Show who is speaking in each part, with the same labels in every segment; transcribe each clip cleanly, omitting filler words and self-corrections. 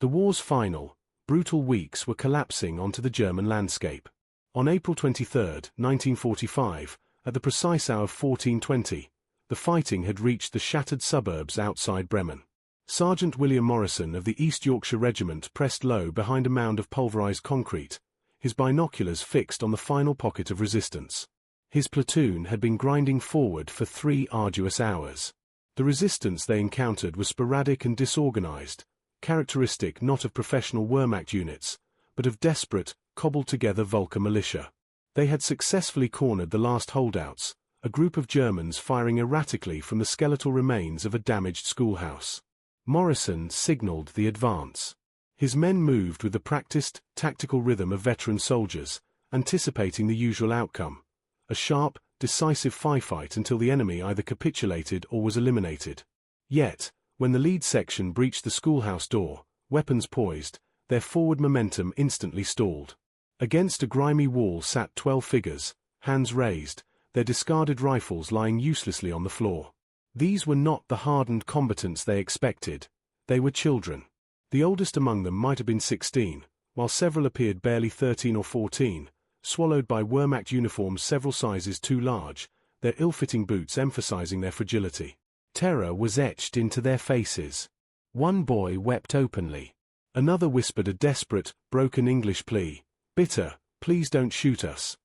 Speaker 1: The war's final, brutal weeks were collapsing onto the German landscape. On April 23, 1945, at the precise hour of 14:20, the fighting had reached the shattered suburbs outside Bremen. Sergeant William Morrison of the East Yorkshire Regiment pressed low behind a mound of pulverized concrete, his binoculars fixed on the final pocket of resistance. His platoon had been grinding forward for 3 arduous hours. The resistance they encountered was sporadic and disorganized, characteristic not of professional Wehrmacht units, but of desperate, cobbled-together Volker militia. They had successfully cornered the last holdouts, a group of Germans firing erratically from the skeletal remains of a damaged schoolhouse. Morrison signaled the advance. His men moved with the practiced, tactical rhythm of veteran soldiers, anticipating the usual outcome: a sharp, decisive firefight until the enemy either capitulated or was eliminated. Yet, when the lead section breached the schoolhouse door, weapons poised, their forward momentum instantly stalled. Against a grimy wall sat 12 figures, hands raised, their discarded rifles lying uselessly on the floor. These were not the hardened combatants they expected. They were children. The oldest among them might have been 16, while several appeared barely 13 or 14, swallowed by Wehrmacht uniforms several sizes too large, their ill-fitting boots emphasizing their fragility. Terror was etched into their faces. One boy wept openly. Another whispered a desperate, broken English plea. "Bitter, please don't shoot us."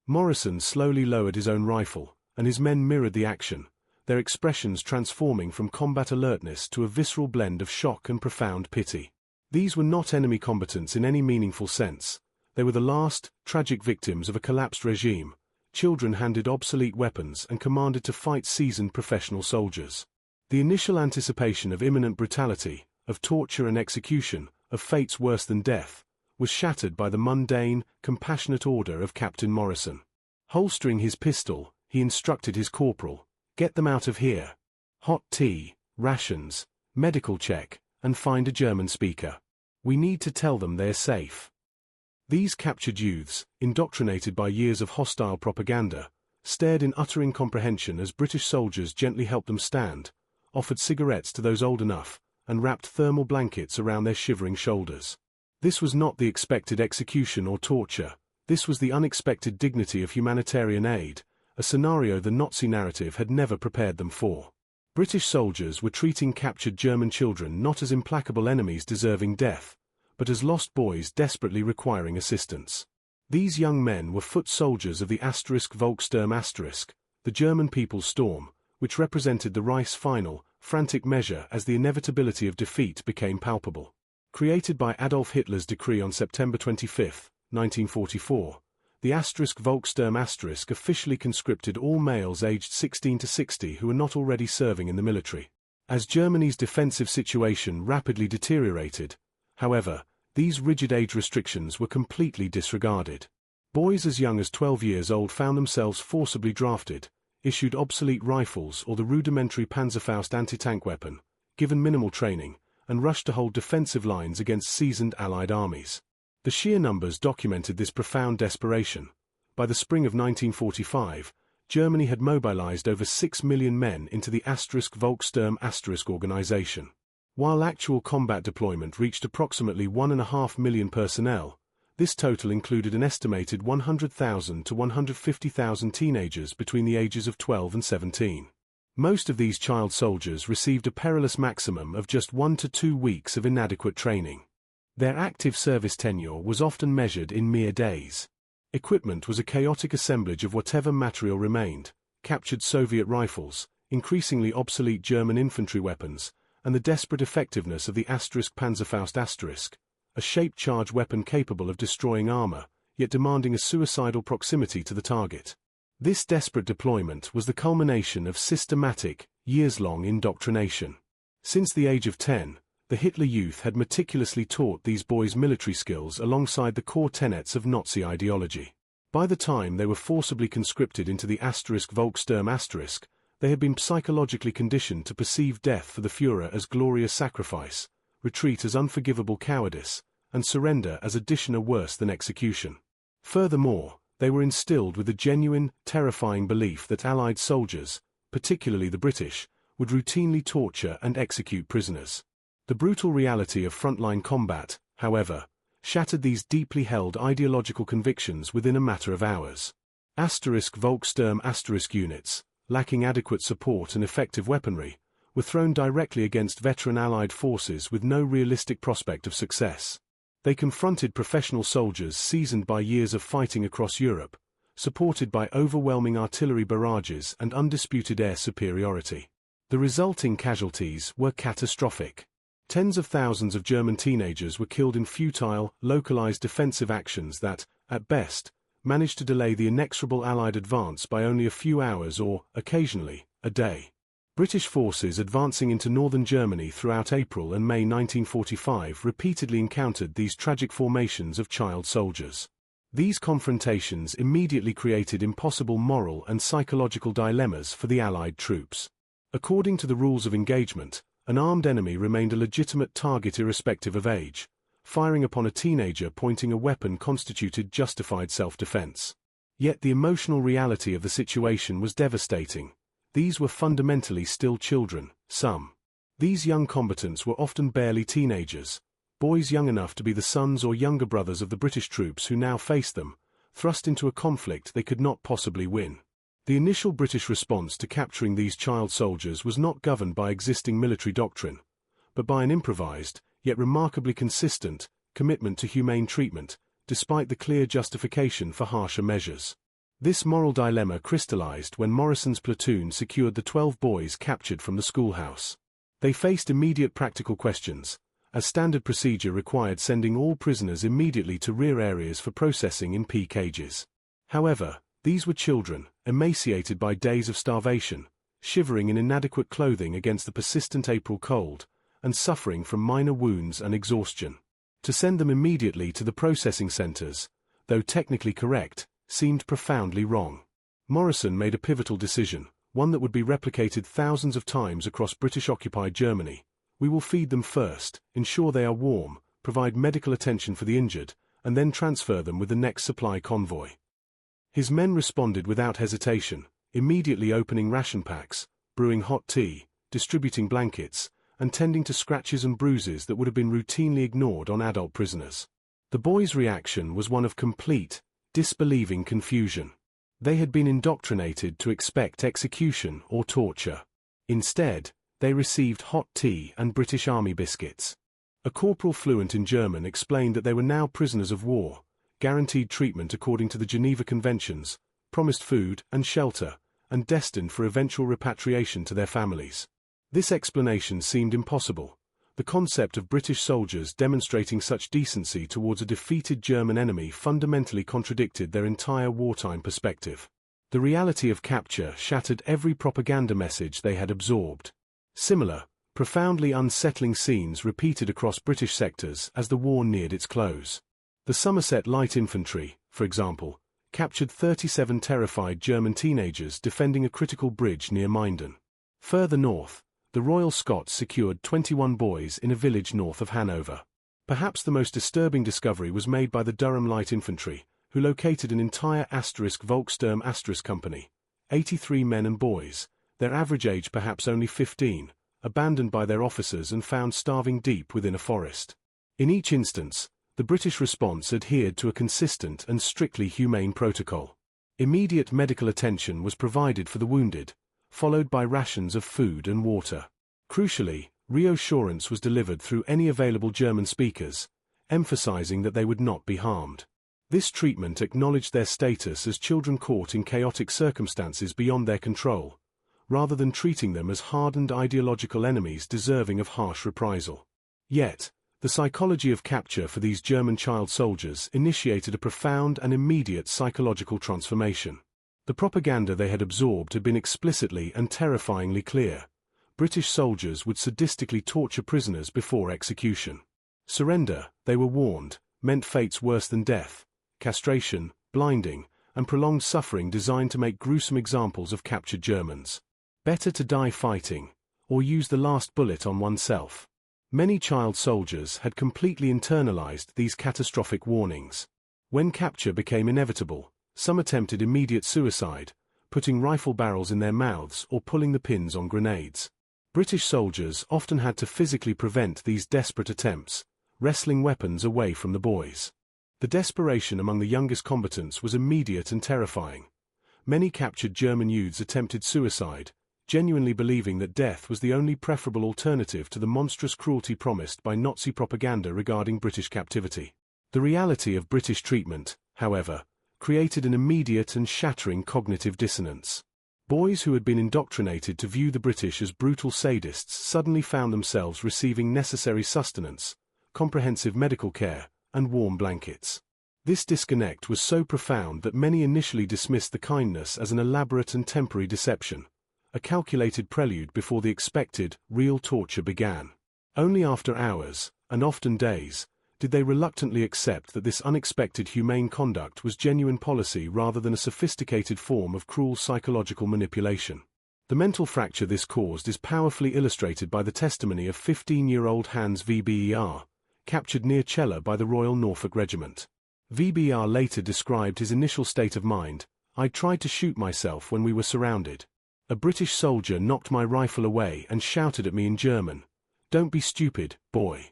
Speaker 1: Morrison slowly lowered his own rifle, and his men mirrored the action, their expressions transforming from combat alertness to a visceral blend of shock and profound pity. These were not enemy combatants in any meaningful sense. They were the last, tragic victims of a collapsed regime, children handed obsolete weapons and commanded to fight seasoned professional soldiers. The initial anticipation of imminent brutality, of torture and execution, of fates worse than death, was shattered by the mundane, compassionate order of Captain Morrison. Holstering his pistol, he instructed his corporal, "Get them out of here. Hot tea, rations, medical check, and find a German speaker. We need to tell them they're safe." These captured youths, indoctrinated by years of hostile propaganda, stared in utter incomprehension as British soldiers gently helped them stand, offered cigarettes to those old enough, and wrapped thermal blankets around their shivering shoulders. This was not the expected execution or torture. This was the unexpected dignity of humanitarian aid, a scenario the Nazi narrative had never prepared them for. British soldiers were treating captured German children not as implacable enemies deserving death, but as lost boys desperately requiring assistance. These young men were foot soldiers of the Volkssturm*, the German People's Storm, which represented the Reich's final, frantic measure as the inevitability of defeat became palpable. Created by Adolf Hitler's decree on September 25, 1944, the Volkssturm* officially conscripted all males aged 16 to 60 who were not already serving in the military. As Germany's defensive situation rapidly deteriorated, however, these rigid age restrictions were completely disregarded. Boys as young as 12 years old found themselves forcibly drafted, issued obsolete rifles or the rudimentary Panzerfaust anti-tank weapon, given minimal training, and rushed to hold defensive lines against seasoned Allied armies. The sheer numbers documented this profound desperation. By the spring of 1945, Germany had mobilized over 6 million men into the Volkssturm* organization. While actual combat deployment reached approximately 1.5 million personnel, this total included an estimated 100,000 to 150,000 teenagers between the ages of 12 and 17. Most of these child soldiers received a perilous maximum of just 1 to 2 weeks of inadequate training. Their active service tenure was often measured in mere days. Equipment was a chaotic assemblage of whatever material remained: captured Soviet rifles, increasingly obsolete German infantry weapons, and the desperate effectiveness of the Panzerfaust*, a shaped charge weapon capable of destroying armor, yet demanding a suicidal proximity to the target. This desperate deployment was the culmination of systematic, years-long indoctrination. Since the age of 10, the Hitler Youth had meticulously taught these boys military skills alongside the core tenets of Nazi ideology. By the time they were forcibly conscripted into the Volkssturm*, they had been psychologically conditioned to perceive death for the Führer as glorious sacrifice, retreat as unforgivable cowardice, and surrender as a dishonor worse than execution. Furthermore, they were instilled with the genuine, terrifying belief that Allied soldiers, particularly the British, would routinely torture and execute prisoners. The brutal reality of frontline combat, however, shattered these deeply held ideological convictions within a matter of hours. Volkssturm units, lacking adequate support and effective weaponry, were thrown directly against veteran Allied forces with no realistic prospect of success. They confronted professional soldiers seasoned by years of fighting across Europe, supported by overwhelming artillery barrages and undisputed air superiority. The resulting casualties were catastrophic. Tens of thousands of German teenagers were killed in futile, localized defensive actions that, at best, managed to delay the inexorable Allied advance by only a few hours or, occasionally, a day. British forces advancing into northern Germany throughout April and May 1945 repeatedly encountered these tragic formations of child soldiers. These confrontations immediately created impossible moral and psychological dilemmas for the Allied troops. According to the rules of engagement, an armed enemy remained a legitimate target irrespective of age. Firing upon a teenager pointing a weapon constituted justified self-defense. Yet the emotional reality of the situation was devastating. These were fundamentally still children, some. These young combatants were often barely teenagers, boys young enough to be the sons or younger brothers of the British troops who now faced them, thrust into a conflict they could not possibly win. The initial British response to capturing these child soldiers was not governed by existing military doctrine, but by an improvised, yet remarkably consistent, commitment to humane treatment, despite the clear justification for harsher measures. This moral dilemma crystallized when Morrison's platoon secured the 12 boys captured from the schoolhouse. They faced immediate practical questions, as standard procedure required sending all prisoners immediately to rear areas for processing in pea cages. However, these were children, emaciated by days of starvation, shivering in inadequate clothing against the persistent April cold, and suffering from minor wounds and exhaustion. To send them immediately to the processing centers, though technically correct, seemed profoundly wrong. Morrison made a pivotal decision, one that would be replicated thousands of times across British-occupied Germany. We will feed them first, ensure they are warm, provide medical attention for the injured, and then transfer them with the next supply convoy. His men responded without hesitation, immediately opening ration packs, brewing hot tea, distributing blankets, and tending to scratches and bruises that would have been routinely ignored on adult prisoners. The boys' reaction was one of complete, disbelieving confusion. They had been indoctrinated to expect execution or torture. Instead, they received hot tea and British Army biscuits. A corporal fluent in German explained that they were now prisoners of war, guaranteed treatment according to the Geneva Conventions, promised food and shelter, and destined for eventual repatriation to their families. This explanation seemed impossible. The concept of British soldiers demonstrating such decency towards a defeated German enemy fundamentally contradicted their entire wartime perspective. The reality of capture shattered every propaganda message they had absorbed. Similar, profoundly unsettling scenes repeated across British sectors as the war neared its close. The Somerset Light Infantry, for example, captured 37 terrified German teenagers defending a critical bridge near Minden. Further north, the Royal Scots secured 21 boys in a village north of Hanover. Perhaps the most disturbing discovery was made by the Durham Light Infantry, who located an entire Volkssturm company, 83 men and boys, their average age perhaps only 15, abandoned by their officers and found starving deep within a forest. In each instance, the British response adhered to a consistent and strictly humane protocol. Immediate medical attention was provided for the wounded, followed by rations of food and water. Crucially, reassurance was delivered through any available German speakers, emphasizing that they would not be harmed. This treatment acknowledged their status as children caught in chaotic circumstances beyond their control, rather than treating them as hardened ideological enemies deserving of harsh reprisal. Yet, the psychology of capture for these German child soldiers initiated a profound and immediate psychological transformation. The propaganda they had absorbed had been explicitly and terrifyingly clear. British soldiers would sadistically torture prisoners before execution. Surrender, they were warned, meant fates worse than death, castration, blinding, and prolonged suffering designed to make gruesome examples of captured Germans. Better to die fighting, or use the last bullet on oneself. Many child soldiers had completely internalized these catastrophic warnings. When capture became inevitable, some attempted immediate suicide, putting rifle barrels in their mouths or pulling the pins on grenades. British soldiers often had to physically prevent these desperate attempts, wresting weapons away from the boys. The desperation among the youngest combatants was immediate and terrifying. Many captured German youths attempted suicide, genuinely believing that death was the only preferable alternative to the monstrous cruelty promised by Nazi propaganda regarding British captivity. The reality of British treatment, however, created an immediate and shattering cognitive dissonance. Boys who had been indoctrinated to view the British as brutal sadists suddenly found themselves receiving necessary sustenance, comprehensive medical care, and warm blankets. This disconnect was so profound that many initially dismissed the kindness as an elaborate and temporary deception, a calculated prelude before the expected, real torture began. Only after hours, and often days, did they reluctantly accept that this unexpected humane conduct was genuine policy rather than a sophisticated form of cruel psychological manipulation. The mental fracture this caused is powerfully illustrated by the testimony of 15-year-old Hans VBER, captured near Celle by the Royal Norfolk Regiment. VBR later described his initial state of mind: "I tried to shoot myself when we were surrounded. A British soldier knocked my rifle away and shouted at me in German, 'Don't be stupid, boy.'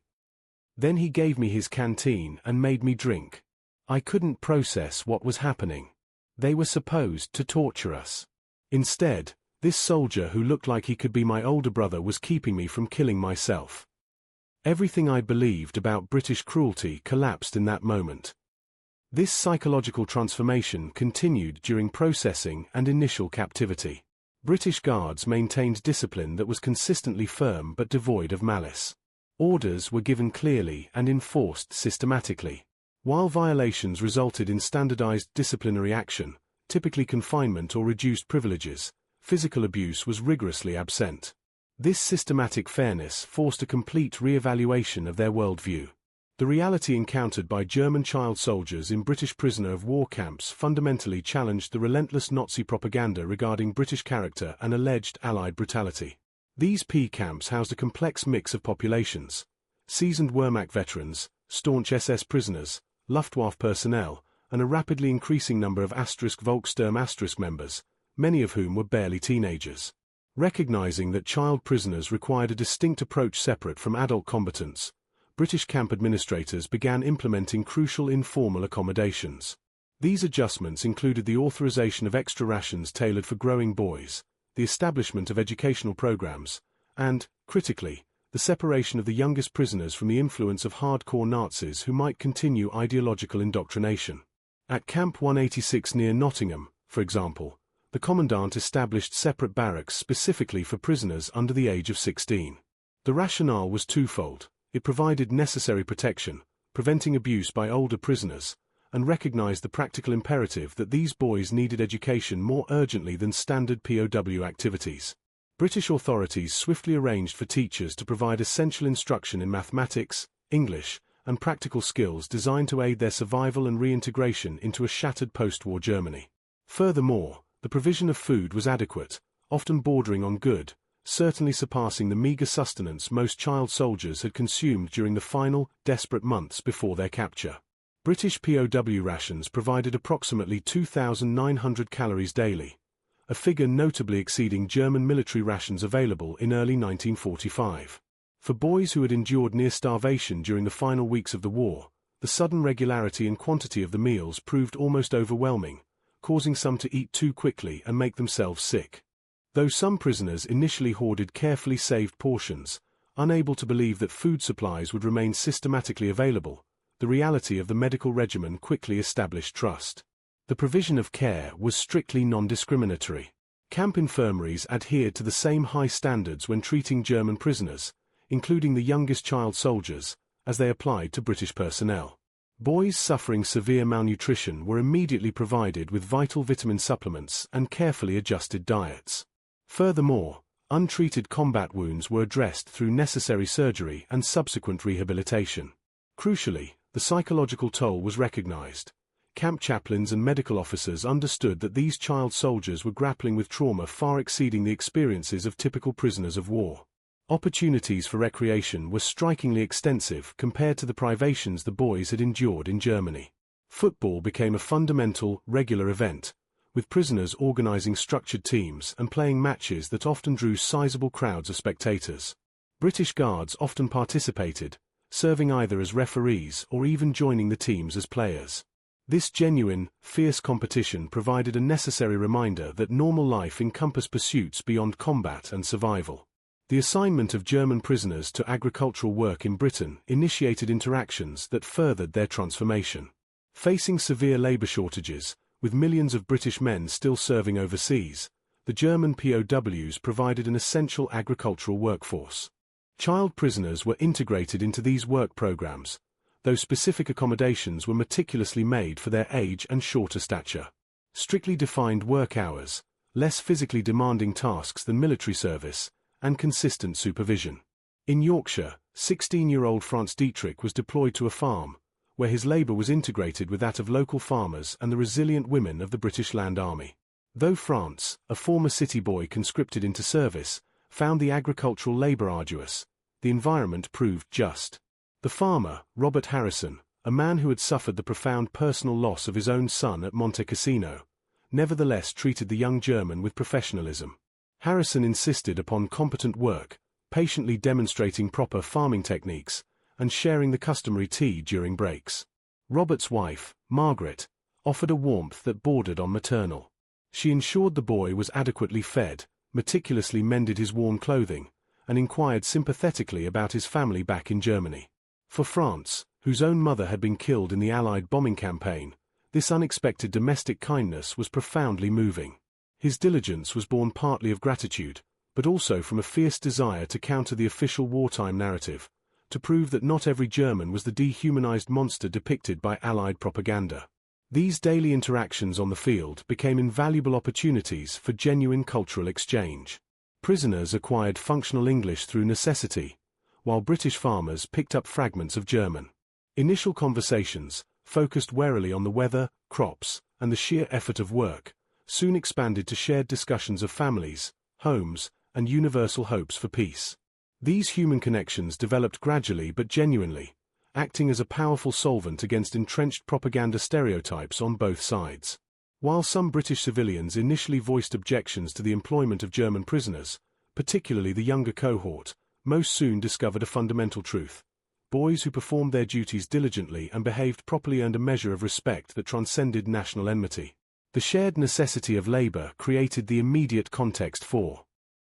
Speaker 1: Then he gave me his canteen and made me drink. I couldn't process what was happening. They were supposed to torture us. Instead, this soldier who looked like he could be my older brother was keeping me from killing myself." Everything I believed about British cruelty collapsed in that moment. This psychological transformation continued during processing and initial captivity. British guards maintained discipline that was consistently firm but devoid of malice. Orders were given clearly and enforced systematically. While violations resulted in standardized disciplinary action, typically confinement or reduced privileges, physical abuse was rigorously absent. This systematic fairness forced a complete re-evaluation of their worldview. The reality encountered by German child soldiers in British prisoner of war camps fundamentally challenged the relentless Nazi propaganda regarding British character and alleged Allied brutality. These P camps housed a complex mix of populations: seasoned Wehrmacht veterans, staunch SS prisoners, Luftwaffe personnel, and a rapidly increasing number of Volkssturm members, many of whom were barely teenagers. Recognizing that child prisoners required a distinct approach separate from adult combatants, British camp administrators began implementing crucial informal accommodations. These adjustments included the authorization of extra rations tailored for growing boys, the establishment of educational programs, and, critically, the separation of the youngest prisoners from the influence of hardcore Nazis who might continue ideological indoctrination. At Camp 186 near Nottingham, for example, the commandant established separate barracks specifically for prisoners under the age of 16. The rationale was twofold: it provided necessary protection, preventing abuse by older prisoners, and recognized the practical imperative that these boys needed education more urgently than standard POW activities. British authorities swiftly arranged for teachers to provide essential instruction in mathematics, English, and practical skills designed to aid their survival and reintegration into a shattered post-war Germany. Furthermore, the provision of food was adequate, often bordering on good, certainly surpassing the meager sustenance most child soldiers had consumed during the final, desperate months before their capture. British POW rations provided approximately 2,900 calories daily, a figure notably exceeding German military rations available in early 1945. For boys who had endured near starvation during the final weeks of the war, the sudden regularity and quantity of the meals proved almost overwhelming, causing some to eat too quickly and make themselves sick. Though some prisoners initially hoarded carefully saved portions, unable to believe that food supplies would remain systematically available, the reality of the medical regimen quickly established trust. The provision of care was strictly non-discriminatory. Camp infirmaries adhered to the same high standards when treating German prisoners, including the youngest child soldiers, as they applied to British personnel. Boys suffering severe malnutrition were immediately provided with vital vitamin supplements and carefully adjusted diets. Furthermore, untreated combat wounds were addressed through necessary surgery and subsequent rehabilitation. Crucially, the psychological toll was recognized. Camp chaplains and medical officers understood that these child soldiers were grappling with trauma far exceeding the experiences of typical prisoners of war. Opportunities for recreation were strikingly extensive compared to the privations the boys had endured in Germany. Football became a fundamental, regular event, with prisoners organizing structured teams and playing matches that often drew sizable crowds of spectators. British guards often participated, serving either as referees or even joining the teams as players. This genuine, fierce competition provided a necessary reminder that normal life encompassed pursuits beyond combat and survival. The assignment of German prisoners to agricultural work in Britain initiated interactions that furthered their transformation. Facing severe labor shortages, with millions of British men still serving overseas, the German POWs provided an essential agricultural workforce. Child prisoners were integrated into these work programs, though specific accommodations were meticulously made for their age and shorter stature. Strictly defined work hours, less physically demanding tasks than military service, and consistent supervision. In Yorkshire, 16-year-old Franz Dietrich was deployed to a farm, where his labour was integrated with that of local farmers and the resilient women of the British Land Army. Though Franz, a former city boy conscripted into service, found the agricultural labour arduous, the environment proved just. The farmer, Robert Harrison, a man who had suffered the profound personal loss of his own son at Monte Cassino, nevertheless treated the young German with professionalism. Harrison insisted upon competent work, patiently demonstrating proper farming techniques, and sharing the customary tea during breaks. Robert's wife, Margaret, offered a warmth that bordered on maternal. She ensured the boy was adequately fed, meticulously mended his worn clothing, and inquired sympathetically about his family back in Germany. For Franz, whose own mother had been killed in the Allied bombing campaign, this unexpected domestic kindness was profoundly moving. His diligence was born partly of gratitude, but also from a fierce desire to counter the official wartime narrative, to prove that not every German was the dehumanized monster depicted by Allied propaganda. These daily interactions on the field became invaluable opportunities for genuine cultural exchange. Prisoners acquired functional English through necessity, while British farmers picked up fragments of German. Initial conversations, focused warily on the weather, crops, and the sheer effort of work, soon expanded to shared discussions of families, homes, and universal hopes for peace. These human connections developed gradually but genuinely, acting as a powerful solvent against entrenched propaganda stereotypes on both sides. While some British civilians initially voiced objections to the employment of German prisoners, particularly the younger cohort, most soon discovered a fundamental truth. Boys who performed their duties diligently and behaved properly earned a measure of respect that transcended national enmity. The shared necessity of labor created the immediate context for.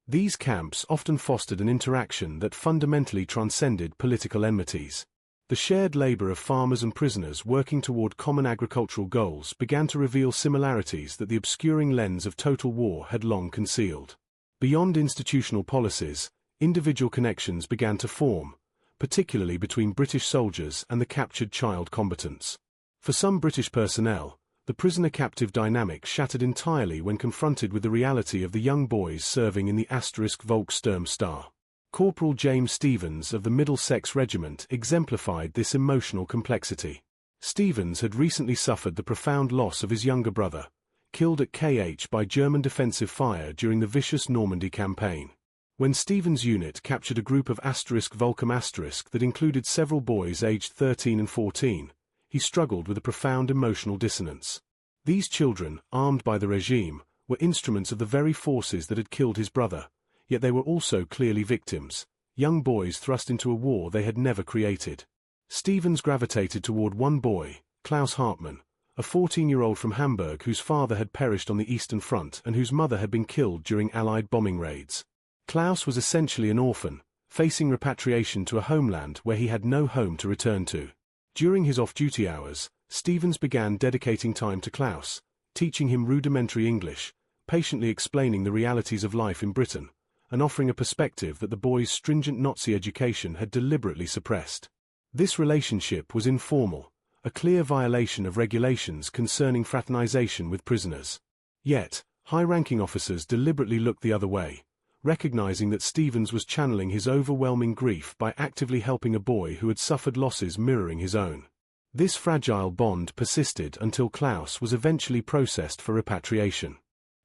Speaker 1: These camps often fostered an interaction that fundamentally transcended political enmities. The shared labor of farmers and prisoners working toward common agricultural goals began to reveal similarities that the obscuring lens of total war had long concealed. Beyond institutional policies, individual connections began to form, particularly between British soldiers and the captured child combatants. For some British personnel, the prisoner-captive dynamic shattered entirely when confronted with the reality of the young boys serving in the *Volkssturm-Star. Corporal James Stevens of the Middlesex Regiment exemplified this emotional complexity. Stevens had recently suffered the profound loss of his younger brother, killed at KH by German defensive fire during the vicious Normandy campaign. When Stevens' unit captured a group of *Volcom* that included several boys aged 13 and 14, he struggled with a profound emotional dissonance. These children, armed by the regime, were instruments of the very forces that had killed his brother, yet they were also clearly victims, young boys thrust into a war they had never created. Stevens gravitated toward one boy, Klaus Hartmann, a 14-year-old from Hamburg whose father had perished on the Eastern Front and whose mother had been killed during Allied bombing raids. Klaus was essentially an orphan, facing repatriation to a homeland where he had no home to return to. During his off-duty hours, Stevens began dedicating time to Klaus, teaching him rudimentary English, patiently explaining the realities of life in Britain, and offering a perspective that the boy's stringent Nazi education had deliberately suppressed. This relationship was informal, a clear violation of regulations concerning fraternization with prisoners. Yet, high-ranking officers deliberately looked the other way, recognizing that Stevens was channeling his overwhelming grief by actively helping a boy who had suffered losses mirroring his own. This fragile bond persisted until Klaus was eventually processed for repatriation.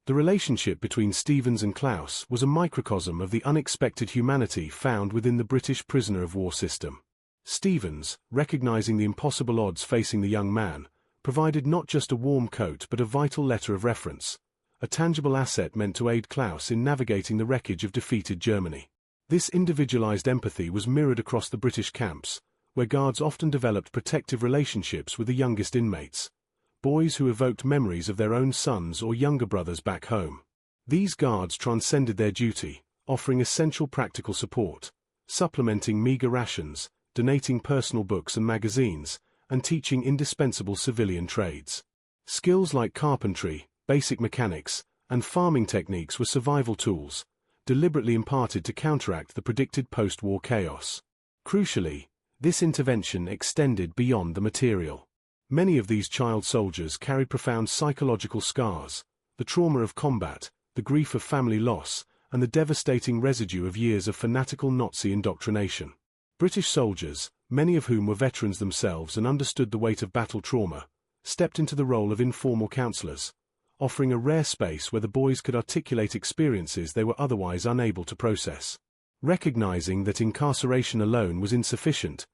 Speaker 1: The relationship between Stevens and Klaus was a microcosm of the unexpected humanity found within the British prisoner of war system. Stevens, recognizing the impossible odds facing the young man, provided not just a warm coat but a vital letter of reference, a tangible asset meant to aid Klaus in navigating the wreckage of defeated Germany. This individualized empathy was mirrored across the British camps, where guards often developed protective relationships with the youngest inmates, boys who evoked memories of their own sons or younger brothers back home. These guards transcended their duty, offering essential practical support, supplementing meager rations, donating personal books and magazines, and teaching indispensable civilian trades. Skills like carpentry, basic mechanics, and farming techniques were survival tools, deliberately imparted to counteract the predicted post-war chaos. Crucially, this intervention extended beyond the material. Many of these child soldiers carried profound psychological scars, the trauma of combat, the grief of family loss, and the devastating residue of years of fanatical Nazi indoctrination. British soldiers, many of whom were veterans themselves and understood the weight of battle trauma, stepped into the role of informal counselors, offering a rare space where the boys could articulate experiences they were otherwise unable to process. Recognizing that incarceration alone was insufficient,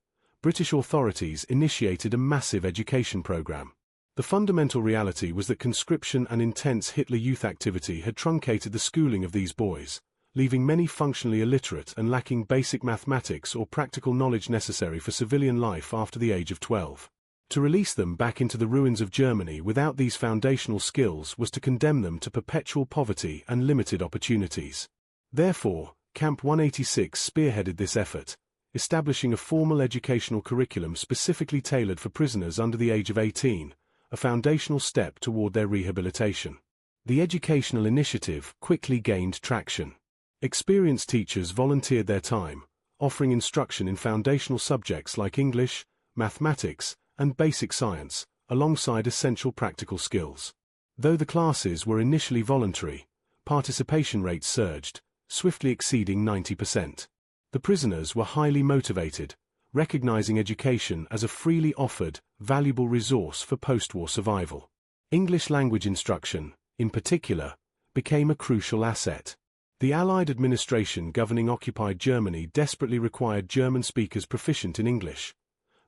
Speaker 1: British authorities initiated a massive education program. The fundamental reality was that conscription and intense Hitler Youth activity had truncated the schooling of these boys, leaving many functionally illiterate and lacking basic mathematics or practical knowledge necessary for civilian life after the age of 12. To release them back into the ruins of Germany without these foundational skills was to condemn them to perpetual poverty and limited opportunities. Therefore, Camp 186 spearheaded this effort, establishing a formal educational curriculum specifically tailored for prisoners under the age of 18, a foundational step toward their rehabilitation. The educational initiative quickly gained traction. Experienced teachers volunteered their time, offering instruction in foundational subjects like English, mathematics, and basic science, alongside essential practical skills. Though the classes were initially voluntary, participation rates surged, swiftly exceeding 90%. The prisoners were highly motivated, recognizing education as a freely offered, valuable resource for post-war survival. English language instruction, in particular, became a crucial asset. The Allied administration governing occupied Germany desperately required German speakers proficient in English.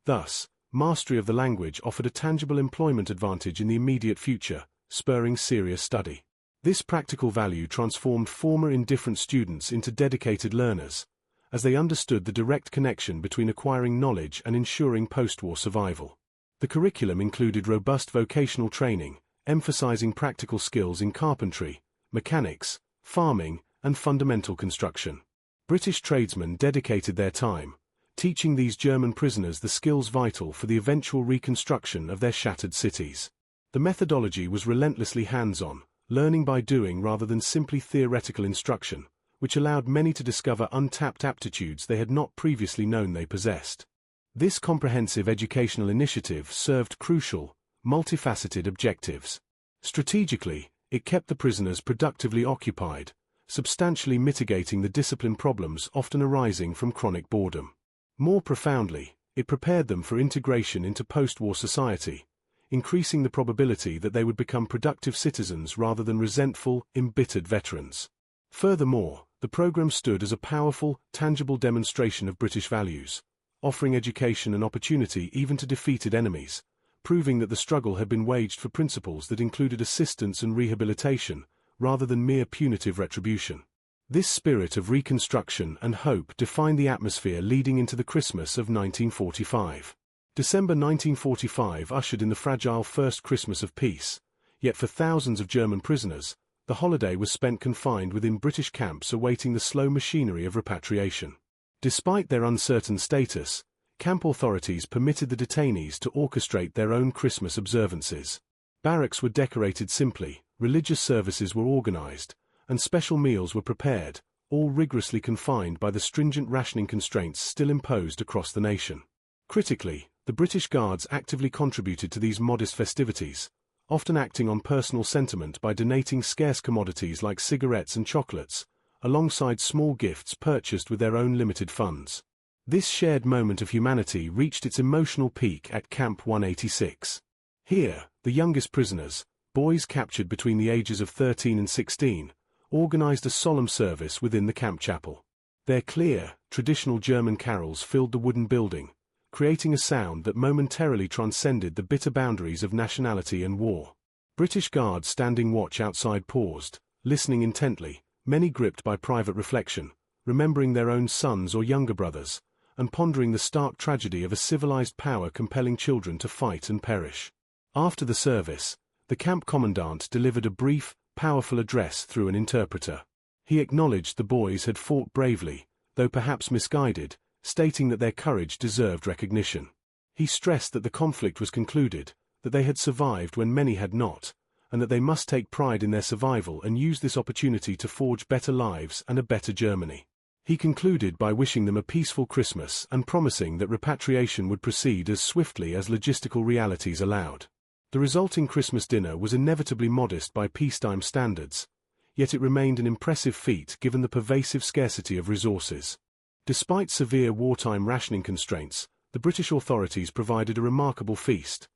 Speaker 1: Thus, mastery of the language offered a tangible employment advantage in the immediate future, spurring serious study. This practical value transformed former indifferent students into dedicated learners, as they understood the direct connection between acquiring knowledge and ensuring post-war survival. The curriculum included robust vocational training, emphasizing practical skills in carpentry, mechanics, farming, and fundamental construction. British tradesmen dedicated their time, teaching these German prisoners the skills vital for the eventual reconstruction of their shattered cities. The methodology was relentlessly hands-on, learning by doing rather than simply theoretical instruction, which allowed many to discover untapped aptitudes they had not previously known they possessed. This comprehensive educational initiative served crucial, multifaceted objectives. Strategically, it kept the prisoners productively occupied, substantially mitigating the discipline problems often arising from chronic boredom. More profoundly, it prepared them for integration into post-war society, increasing the probability that they would become productive citizens rather than resentful, embittered veterans. Furthermore, the program stood as a powerful, tangible demonstration of British values, offering education and opportunity even to defeated enemies, proving that the struggle had been waged for principles that included assistance and rehabilitation, rather than mere punitive retribution. This spirit of reconstruction and hope defined the atmosphere leading into the Christmas of 1945. December 1945 ushered in the fragile first Christmas of peace, yet for thousands of German prisoners, the holiday was spent confined within British camps awaiting the slow machinery of repatriation. Despite their uncertain status, camp authorities permitted the detainees to orchestrate their own Christmas observances. Barracks were decorated simply, religious services were organized, and special meals were prepared, all rigorously confined by the stringent rationing constraints still imposed across the nation. Critically, the British Guards actively contributed to these modest festivities, often acting on personal sentiment by donating scarce commodities like cigarettes and chocolates, alongside small gifts purchased with their own limited funds. This shared moment of humanity reached its emotional peak at Camp 186. Here, the youngest prisoners, boys captured between the ages of 13 and 16, organized a solemn service within the camp chapel. Their clear, traditional German carols filled the wooden building, creating a sound that momentarily transcended the bitter boundaries of nationality and war. British guards standing watch outside paused, listening intently, many gripped by private reflection, remembering their own sons or younger brothers, and pondering the stark tragedy of a civilized power compelling children to fight and perish. After the service, the camp commandant delivered a brief, powerful address through an interpreter. He acknowledged the boys had fought bravely, though perhaps misguided, stating that their courage deserved recognition. He stressed that the conflict was concluded, that they had survived when many had not, and that they must take pride in their survival and use this opportunity to forge better lives and a better Germany. He concluded by wishing them a peaceful Christmas and promising that repatriation would proceed as swiftly as logistical realities allowed. The resulting Christmas dinner was inevitably modest by peacetime standards, yet it remained an impressive feat given the pervasive scarcity of resources. Despite severe wartime rationing constraints, the British authorities provided a remarkable feast.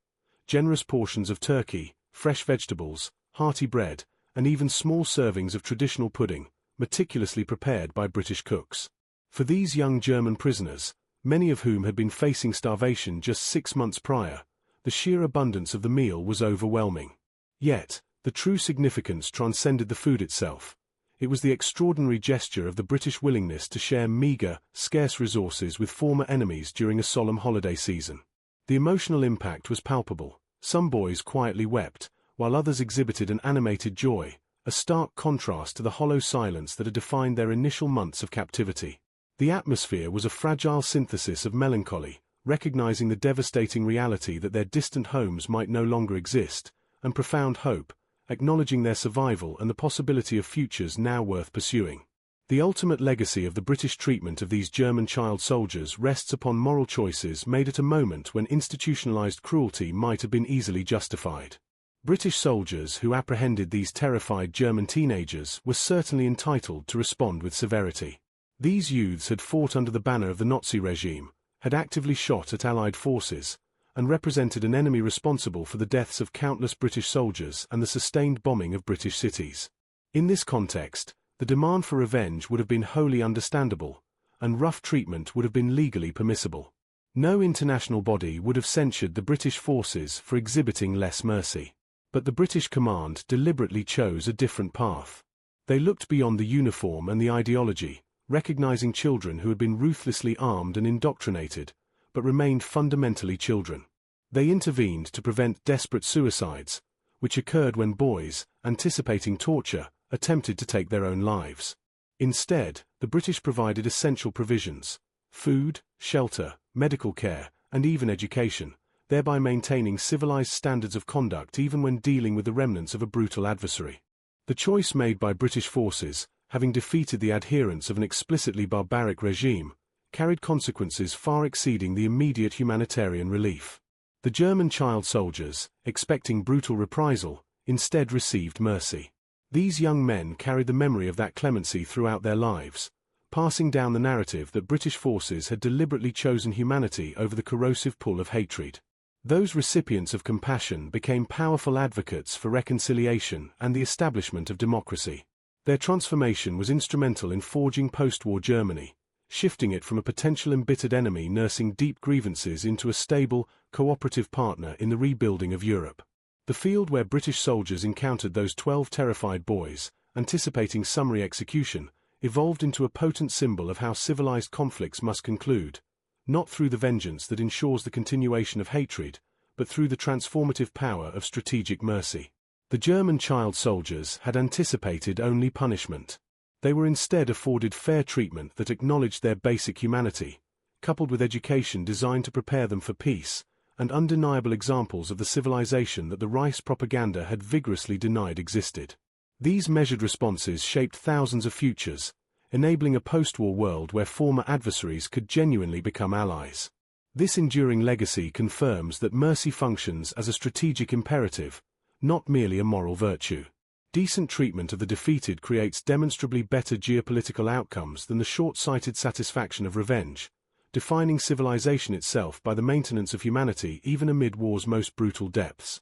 Speaker 1: Generous portions of turkey, fresh vegetables, hearty bread, and even small servings of traditional pudding, meticulously prepared by British cooks. For these young German prisoners, many of whom had been facing starvation just 6 months prior, the sheer abundance of the meal was overwhelming. Yet, the true significance transcended the food itself. It was the extraordinary gesture of the British willingness to share meager, scarce resources with former enemies during a solemn holiday season. The emotional impact was palpable. Some boys quietly wept, while others exhibited an animated joy, a stark contrast to the hollow silence that had defined their initial months of captivity. The atmosphere was a fragile synthesis of melancholy, recognizing the devastating reality that their distant homes might no longer exist, and profound hope, acknowledging their survival and the possibility of futures now worth pursuing. The ultimate legacy of the British treatment of these German child soldiers rests upon moral choices made at a moment when institutionalized cruelty might have been easily justified. British soldiers who apprehended these terrified German teenagers were certainly entitled to respond with severity. These youths had fought under the banner of the Nazi regime, had actively shot at Allied forces, and represented an enemy responsible for the deaths of countless British soldiers and the sustained bombing of British cities. In this context, the demand for revenge would have been wholly understandable, and rough treatment would have been legally permissible. No international body would have censured the British forces for exhibiting less mercy. But the British command deliberately chose a different path. They looked beyond the uniform and the ideology, recognizing children who had been ruthlessly armed and indoctrinated, but remained fundamentally children. They intervened to prevent desperate suicides, which occurred when boys, anticipating torture, attempted to take their own lives. Instead, the British provided essential provisions: food, shelter, medical care, and even education, thereby maintaining civilized standards of conduct even when dealing with the remnants of a brutal adversary. The choice made by British forces, having defeated the adherents of an explicitly barbaric regime, carried consequences far exceeding the immediate humanitarian relief. The German child soldiers, expecting brutal reprisal, instead received mercy. These young men carried the memory of that clemency throughout their lives, passing down the narrative that British forces had deliberately chosen humanity over the corrosive pull of hatred. Those recipients of compassion became powerful advocates for reconciliation and the establishment of democracy. Their transformation was instrumental in forging post-war Germany, shifting it from a potential embittered enemy nursing deep grievances into a stable, cooperative partner in the rebuilding of Europe. The field where British soldiers encountered those 12 terrified boys, anticipating summary execution, evolved into a potent symbol of how civilized conflicts must conclude, not through the vengeance that ensures the continuation of hatred, but through the transformative power of strategic mercy. The German child soldiers had anticipated only punishment. They were instead afforded fair treatment that acknowledged their basic humanity, coupled with education designed to prepare them for peace, and undeniable examples of the civilization that the Reich's propaganda had vigorously denied existed. These measured responses shaped thousands of futures, enabling a post-war world where former adversaries could genuinely become allies. This enduring legacy confirms that mercy functions as a strategic imperative, not merely a moral virtue. Decent treatment of the defeated creates demonstrably better geopolitical outcomes than the short-sighted satisfaction of revenge, defining civilization itself by the maintenance of humanity even amid war's most brutal depths.